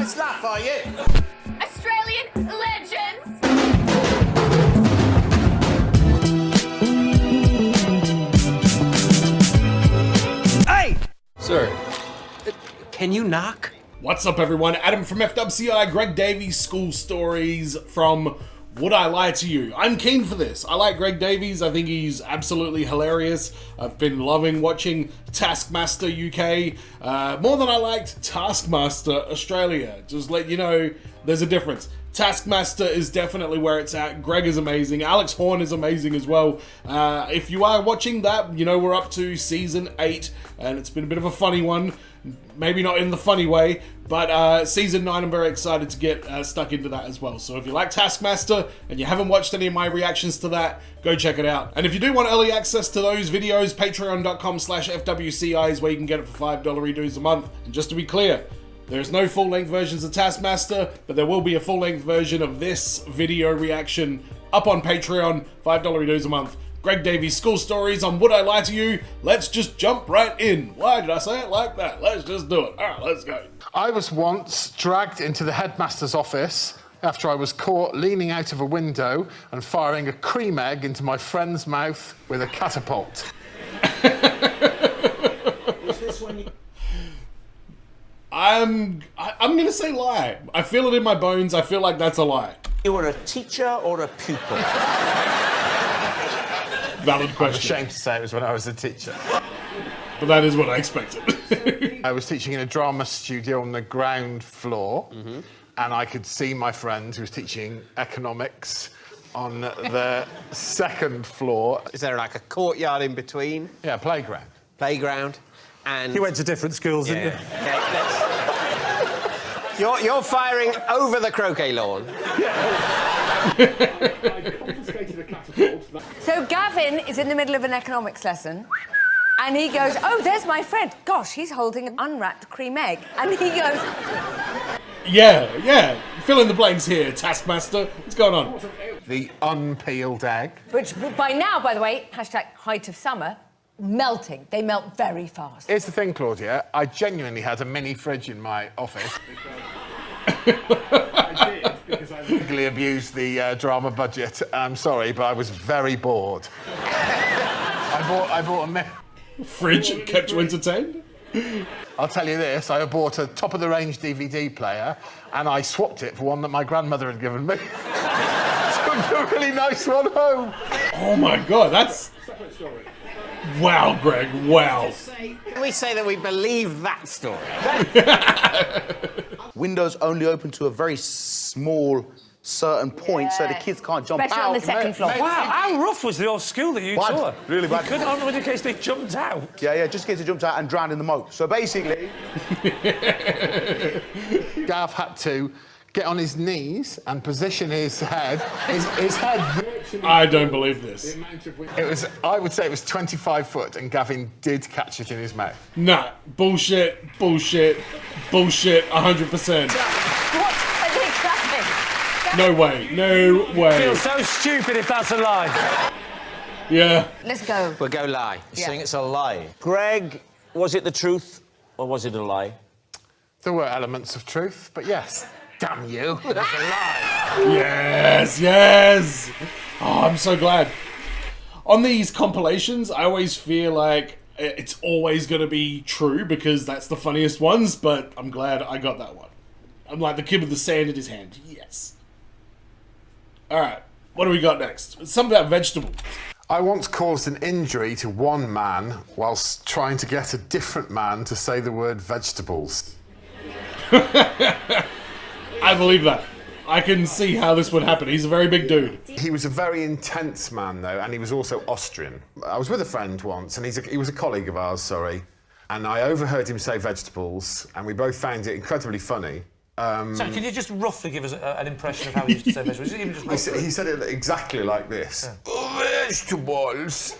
nice laugh, are you? Australian legends! Hey! Sir, can you knock? What's up, everyone? Adam from FWCI, Greg Davies School Stories from Would I Lie to You? I'm keen for this. I like Greg Davies. I think he's absolutely hilarious. I've been loving watching Taskmaster UK more than I liked Taskmaster Australia. Just let you know, there's a difference. Taskmaster is definitely where it's at. Greg is amazing. Alex Horn is amazing as well. If you are watching that, you know we're up to season 8, and it's been a bit of a funny one. Maybe not in the funny way, but season 9, I'm very excited to get stuck into that as well. So if you like Taskmaster and you haven't watched any of my reactions to that, go check it out. And if you do want early access to those videos, patreon.com/FWCI is where you can get it for $5 redos a month. And just to be clear, there's no full-length versions of Taskmaster, but there will be a full-length version of this video reaction up on Patreon, $5 redos a month. Greg Davies School Stories on Would I Lie to You? Let's just jump right in. Why did I say it like that? Let's just do it. All right, let's go. I was once dragged into the headmaster's office after I was caught leaning out of a window and firing a cream egg into my friend's mouth with a catapult. Is this when you... I'm gonna say lie. I feel it in my bones. I feel like that's a lie. You were a teacher or a pupil? Valid I'm question. ashamed to say it was when I was a teacher. But that is what I expected. I was teaching in a drama studio on the ground floor, and I could see my friend who was teaching economics on the second floor. Is there like a courtyard in between? Yeah, playground. Playground? And... You went to different schools, didn't you? Okay, You're firing over the croquet lawn. So Gavin is in the middle of an economics lesson, and he goes, "Oh, there's my friend. Gosh, he's holding an unwrapped cream egg." And he goes, Yeah. Fill in the blanks here, Taskmaster. What's going on? The unpeeled egg. which by now, by the way, #height of summer, melting. They melt very fast. Here's the thing, Claudia. I genuinely had a mini fridge in my office. I did, because I legally abused the drama budget. I'm sorry, but I was very bored. I bought a Fridge kept you entertained? I'll tell you this, I bought a top-of-the-range DVD player, and I swapped it for one that my grandmother had given me. Took a really nice one home. Oh my God, that's... Wow, Greg, wow. Can we say that we believe that story? Windows only open to a very small certain point, so the kids can't jump Especially out. on the second floor. Wow, how rough was the old school that you Bad, taught? really bad. You couldn't, only in case they jumped out. Yeah, just in case they jumped out and drowned in the moat. So basically... Gav had to get on his knees and position his head. His head virtually... I don't believe this. It was, I would say it was 25 foot, and Gavin did catch it in his mouth. Nah, bullshit, 100%. What are they clapping? No way. I feel so stupid if that's a lie. Yeah. Let's go. We'll go lie. You're saying it's a lie. Greg, was it the truth or was it a lie? There were elements of truth, but yes. Damn you. It was a lie. Yes. Oh, I'm so glad. On these compilations, I always feel like it's always going to be true because that's the funniest ones, but I'm glad I got that one. I'm like the kid with the sand in his hand. Yes. All right. What do we got next? Something about vegetables. I once caused an injury to one man whilst trying to get a different man to say the word vegetables. I believe that. I can see how this would happen. He's a very big dude. He was a very intense man, though, and he was also Austrian. I was with a friend once, and he was a colleague of ours, sorry, and I overheard him say vegetables, and we both found it incredibly funny. So can you just roughly give us an impression of how he used to say vegetables? Even just He said it exactly like this. Yeah. Vegetables.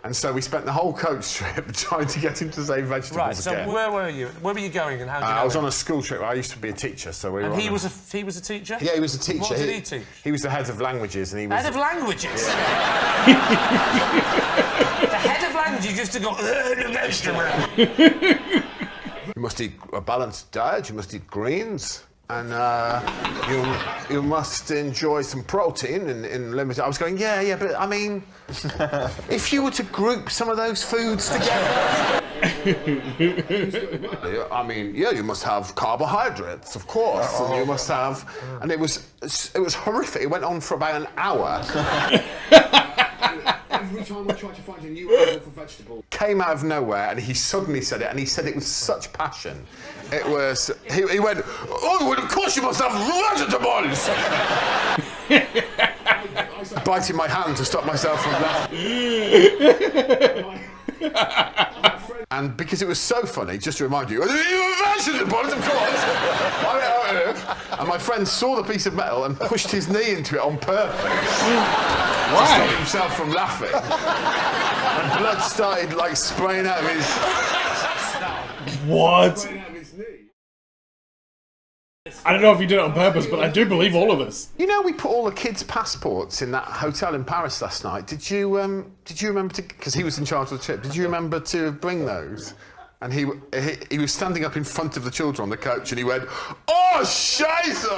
And so we spent the whole coach trip trying to get him to say vegetables Right, so again. where were you? Where were you going and how did you know I was it? on a school trip. I used to be a teacher, so we were And on he was a teacher? Yeah, he was a teacher. What did he teach? He was the head of languages, and he was... Head of languages? The head of languages used to go, vegetable. must eat a balanced diet, you must eat greens, and you must enjoy some protein in limited. I was going, yeah, but I mean, if you were to group some of those foods together. I mean, yeah, you must have carbohydrates, of course, and you must have, and it was horrific. It went on for about an hour. Every time I tried to find a new animal for vegetable, came out of nowhere, and he suddenly said it, and he said it with such passion. It was, he went, oh, well, of course you must have vegetables! Biting my hand to stop myself from laughing. And because it was so funny, just to remind you, vegetables, of course! And my friend saw the piece of metal and pushed his knee into it on purpose. Why? To stop himself from laughing. And blood started, like, spraying out of his... What? I don't know if you did it on purpose, but I do believe all of us. You know, we put all the kids' passports in that hotel in Paris last night. Did you remember to... Because he was in charge of the trip. Did you remember to bring those? And he was standing up in front of the children on the coach, and he went, "Oh, Scheiße!"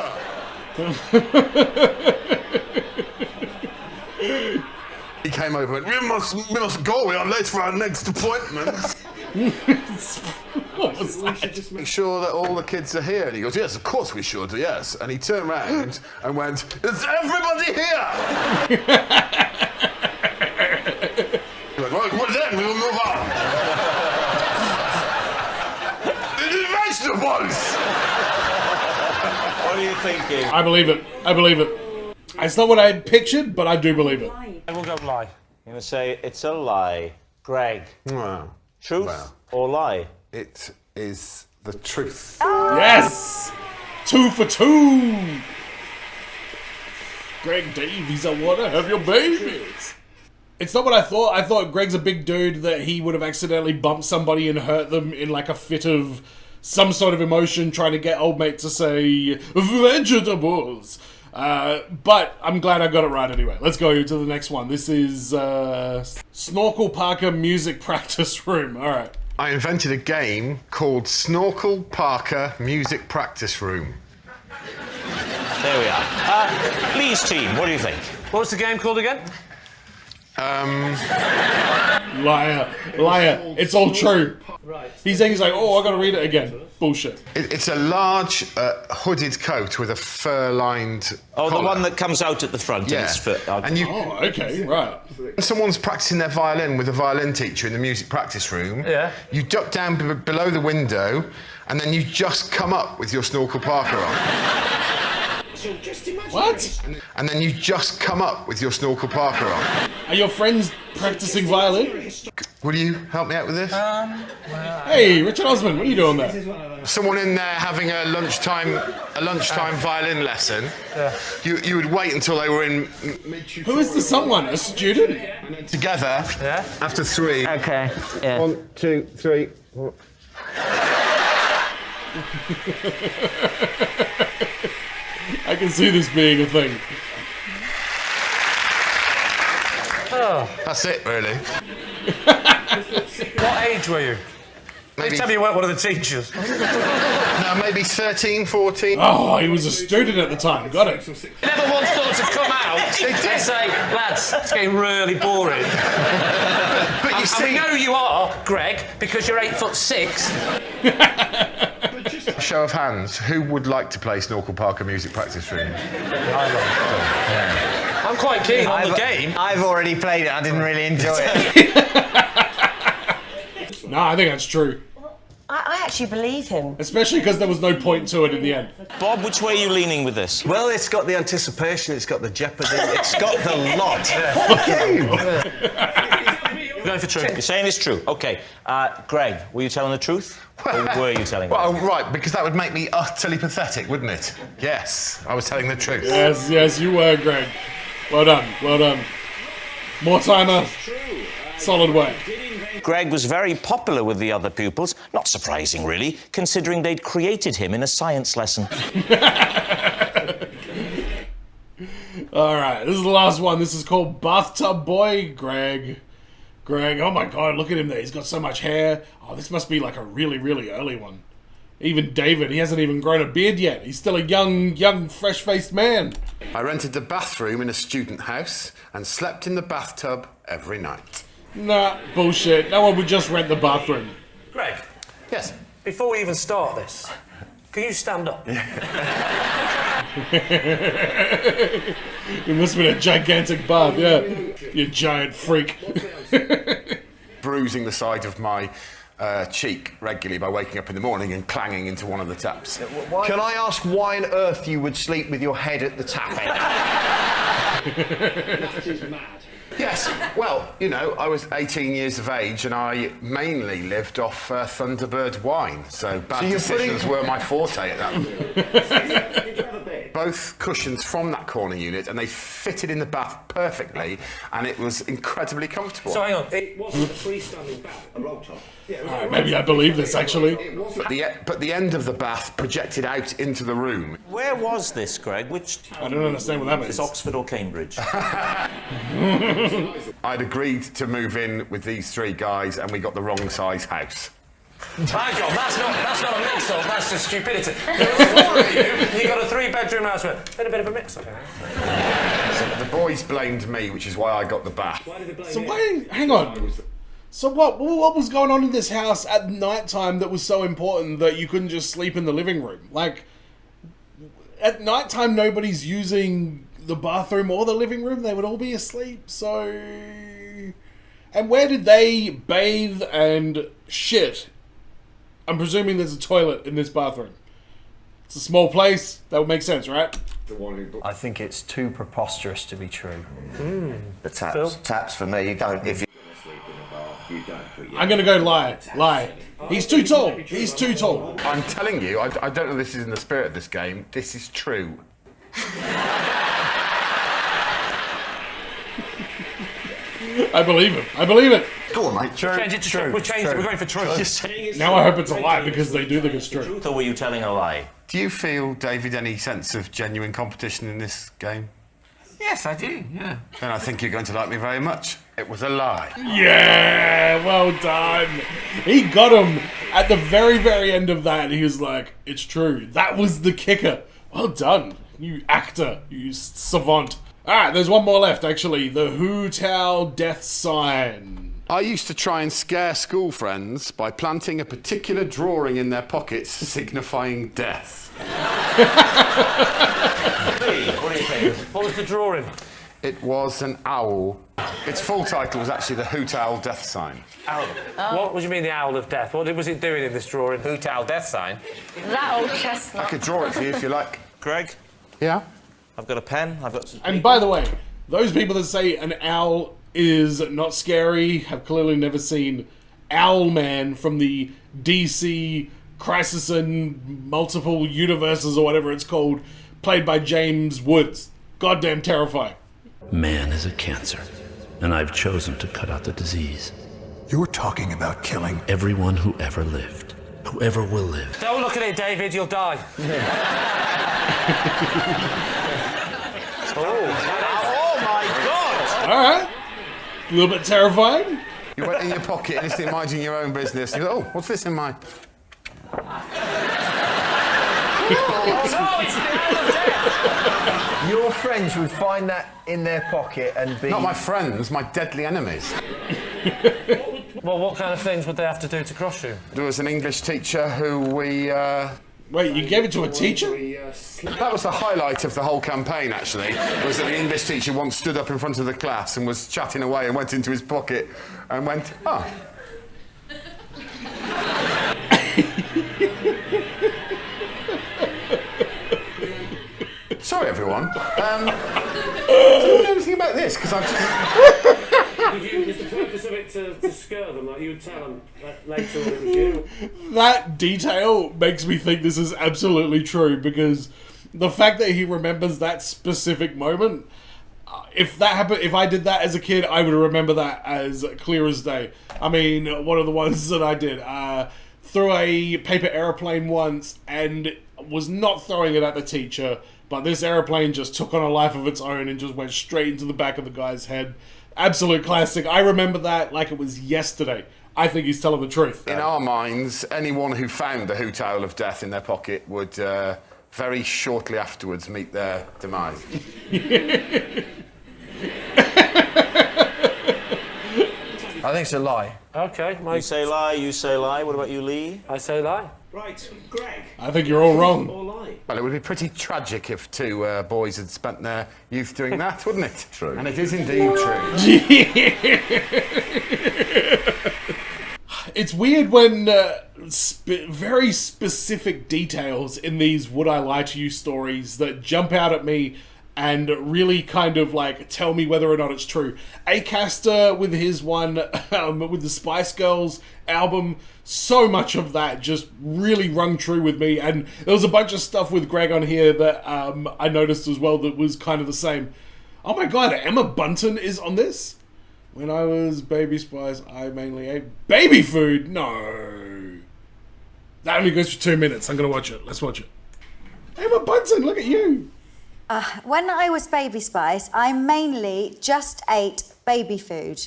He came over and went, we must go, we are late for our next appointment. What was We should just make sure that all the kids are here. And he goes, yes, of course we should, yes. And he turned around and went, is everybody here? He went, well then, we will move on. The vegetables! What are you thinking? I believe it. I believe it. It's not what I pictured, but I do believe it. I will go lie. I'm going to say it's a lie. Greg, Well, truth or lie? it is the truth. Yes! 2 for 2! Greg Davies, I wanna have your babies! It's not what I thought. I thought Greg's a big dude that he would have accidentally bumped somebody and hurt them in like a fit of some sort of emotion trying to get old mate to say vegetables. But I'm glad I got it right anyway. Let's go to the next one. This is Snorkel Parker Music Practice Room. All right. I invented a game called Snorkel Parker Music Practice Room. There we are. Lee's team, what do you think? What's the game called again? Liar. It's all true. Right. He's saying, he's like, oh, I gotta read it again. Bullshit. It's a large hooded coat with a fur-lined Oh, the collar. one that comes out at the front. Yeah. And it's for, And you, Oh, okay, right. when someone's practicing their violin with a violin teacher in the music practice room, Yeah. you duck down below the window, and then you just come up with your Snorkel Parker on. What? And then you just come up with your Snorkel Parker on. Are your friends practicing violin? Will you help me out with this? Hey, Richard Osman, what are you doing there? Someone in there having a lunchtime violin lesson. Yeah. You would wait until they were in Who is the someone? A student? together. Yeah. After 3. Okay. Yeah. 1, 2, 3. I can see this being a thing. That's it, really. What age were you? Maybe, Tell me you weren't one of the teachers. no, maybe 13, 14. Oh, he was a student at the time. Got it. Never once thought to come out and say, lads, it's getting really boring. But you And see, we know you are, Greg, because you're 8'6". show of hands, who would like to play Snorkel Parker Music Practice Room? I'm quite keen on the game. I've already played it. I didn't really enjoy it. No, I think that's true. I actually believe him. Especially because there was no point to it in the end. Bob, which way are you leaning with this? Well, it's got the anticipation, it's got the jeopardy, it's got the lot. You're going for truth. You're saying it's true. Okay. Greg, were you telling the truth? Or were you telling the truth? Well, right, because that would make me utterly pathetic, wouldn't it? Yes, I was telling the truth. Yes, you were, Greg. Well done. More timer. Solid work. Greg was very popular with the other pupils. Not surprising, really, considering they'd created him in a science lesson. All right, this is the last one. This is called Bathtub Boy Greg. Greg, oh my God, look at him there. He's got so much hair. Oh, this must be like a really, really early one. Even David, he hasn't even grown a beard yet. He's still a young, fresh-faced man. I rented the bathroom in a student house and slept in the bathtub every night. Nah, bullshit. No one would just rent the bathroom. Greg, Yes. before we even start this, can you stand up? It must have been a gigantic bath, yeah. You giant freak. Bruising the side of my cheek regularly by waking up in the morning and clanging into one of the taps. Can I ask why on earth you would sleep with your head at the tap end? That is mad. Yes, well, you know, I was 18 years of age and I mainly lived off Thunderbird wine, so bad decisions were my forte at that point. Did you have a bed? Both cushions from that corner unit, and they fitted in the bath perfectly, and it was incredibly comfortable. So hang on. It wasn't a freestanding bath, a roll top. Yeah, it was a Maybe I believe this, actually. But the end of the bath projected out into the room. Where was this, Greg? Which I don't understand what that means. is Oxford or Cambridge? I'd agreed to move in with these three guys, and we got the wrong size house. Hang on, that's not a mix-up, that's just stupidity. There was 4 of you got a 3-bedroom house with a bit of a mix-up. So the boys blamed me, which is why I got the bath. Why did they blame So you? why? Hang on. So what was going on in this house at night time that was so important that you couldn't just sleep in the living room? Like, at night time, nobody's using the bathroom or the living room. They would all be asleep. So, and where did they bathe and shit? I'm presuming there's a toilet in this bathroom. It's a small place. That would make sense, right? I think it's too preposterous to be true. The taps for me. You don't. If you I'm gonna go lie. He's too tall. He's too tall. I'm telling you, I don't know if this is in the spirit of this game. This is true. I believe him. I believe it. go on, mate. Change it to true. We're changing it. We're going for truth. Now I hope it's a lie because they do think it's true. Truth, or were you telling a lie? Do you feel, David, any sense of genuine competition in this game? Yes, I do, yeah. Then I think you're going to like me very much. It was a lie. Yeah, well done. He got him at the very, very end of that. He was like, it's true. That was the kicker. Well done, you actor, you savant. All right, there's one more left, actually. The Hu Tao death sign. I used to try and scare school friends by planting a particular drawing in their pockets signifying death. What do you think? What was the drawing? It was an owl. Its full title was actually the Hoot Owl death sign. Owl. What do you mean the owl of death? What was it doing in this drawing? Hoot owl death sign. That old I chestnut. could draw it for you if you like. Greg, Yeah? I've got a pen. I've got some. And by the way, those people that say an owl is not scary have clearly never seen Owlman from the DC Crisis in Multiple Universes or whatever it's called, played by James Woods. Goddamn terrifying. Man is a cancer, and I've chosen to cut out the disease. You're talking about killing Everyone who ever lived, who ever will live. Don't look at it, David, you'll die. Oh my God! All right. A little bit terrifying. You went in your pocket and just minding your own business. You go, oh, what's this in my... Your friends would find that in their pocket and be... Not my friends, my deadly enemies. Well, what kind of things would they have to do to cross you? There was an English teacher who we... Wait, you gave it to a teacher? That was the highlight of the whole campaign, actually, was that the English teacher once stood up in front of the class and was chatting away and went into his pocket and went, oh. Sorry, everyone. Do you know anything about this? Because I've just... Was the purpose of it to scare them, like you would tell them later on it was you? That detail makes me think this is absolutely true because the fact that he remembers that specific moment, if that happened, if I did that as a kid, I would remember that as clear as day. I mean, one of the ones that I did, threw a paper airplane once and was not throwing it at the teacher, but this airplane just took on a life of its own and just went straight into the back of the guy's head. Absolute classic. I remember that like it was yesterday. I think he's telling the truth. In our minds, anyone who found the hoot owl of death in their pocket would very shortly afterwards meet their demise. I think it's a lie. Okay. You say lie, you say lie. What about you, Lee? I say lie. Right, Greg. I think you're all wrong. Or lie. Well, it would be pretty tragic if two boys had spent their youth doing that, wouldn't it? True. And it is indeed true. It's weird when very specific details in these Would I Lie to You stories that jump out at me and really kind of like tell me whether or not it's true. Acaster with his one with the Spice Girls album, so much of that just really rung true with me. And there was a bunch of stuff with Greg on here that I noticed as well that was kind of the same. Oh my god, Emma Bunton is on this? When I was Baby Spice, I mainly ate baby food. No. That only goes for 2 minutes. I'm going to watch it. Let's watch it. Emma Bunton, look at you. When I was Baby Spice, I mainly just ate baby food.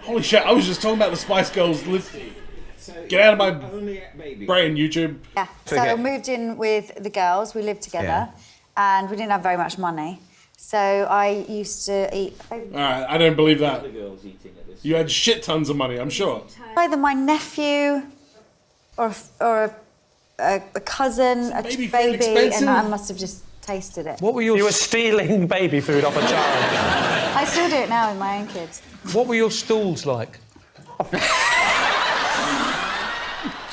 Holy shit, I was just talking about the Spice Girls. Get out of my brain, YouTube. Yeah, so I moved in with the girls. We lived together, and we didn't have very much money. So I used to eat baby food. Alright, I don't believe that. You had shit tons of money, I'm sure. Either my nephew or a cousin, a baby, and I must have just tasted it. What were you were stealing baby food off a child. I still do it now with my own kids. What were your stools like?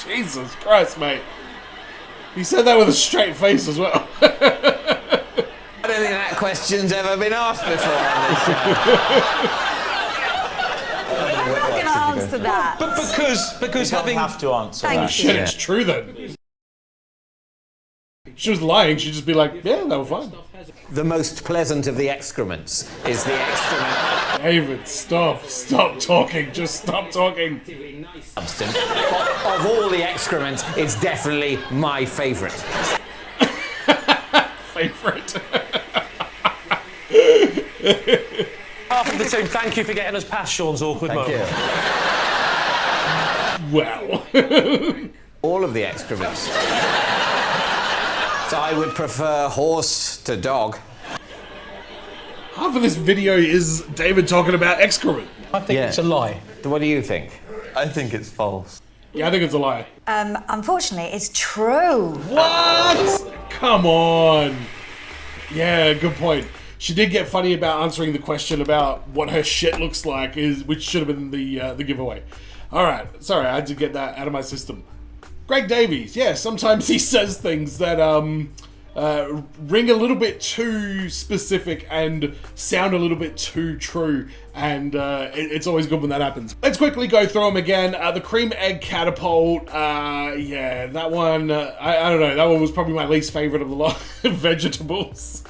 Jesus Christ, mate. He said that with a straight face as well. I don't think that question's ever been asked before on this show. I'm not going to answer that. But because You having... don't have to answer Thank that. Shit, it's true then. If she was lying, she'd just be like, yeah, they were fine. The most pleasant of the excrements is the excrement. David, stop talking, just stop talking. Substance. Of all the excrement, it's definitely my favourite. Favorite. Half of the team, thank you for getting us past Sean's awkward moment. Wow. All of the excrements. So I would prefer horse to dog. Half of this video is David talking about excrement. I think it's a lie. What do you think? I think it's false. Yeah, I think it's a lie. Unfortunately, it's true. What? Come on. Yeah, good point. She did get funny about answering the question about what her shit looks like, which should have been the giveaway. All right, sorry, I had to get that out of my system. Greg Davies, yeah, sometimes he says things that ring a little bit too specific and sound a little bit too true, and it's always good when that happens. Let's quickly go through them again. The cream egg catapult, yeah, that one, I don't know, that one was probably my least favorite of the lot of vegetables.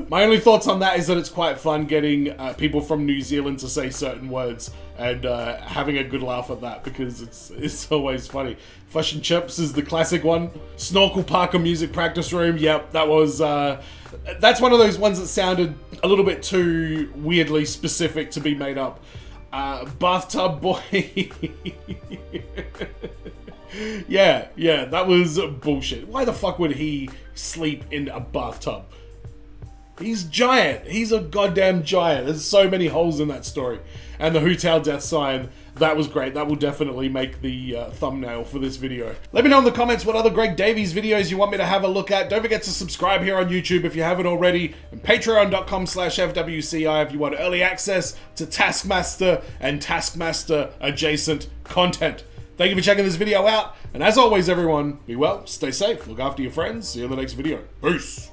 My only thoughts on that is that it's quite fun getting people from New Zealand to say certain words and having a good laugh at that, because it's always funny. Fish and chips is the classic one. Snorkel Parker music practice room. Yep, that was that's one of those ones that sounded a little bit too weirdly specific to be made up. Bathtub boy. Yeah, that was bullshit. Why the fuck would he sleep in a bathtub? He's giant. He's a goddamn giant. There's so many holes in that story. And the Hotel Death sign, that was great. That will definitely make the thumbnail for this video. Let me know in the comments what other Greg Davies videos you want me to have a look at. Don't forget to subscribe here on YouTube if you haven't already. And patreon.com/FWCI if you want early access to Taskmaster and Taskmaster adjacent content. Thank you for checking this video out. And as always, everyone, be well, stay safe, look after your friends. See you in the next video. Peace.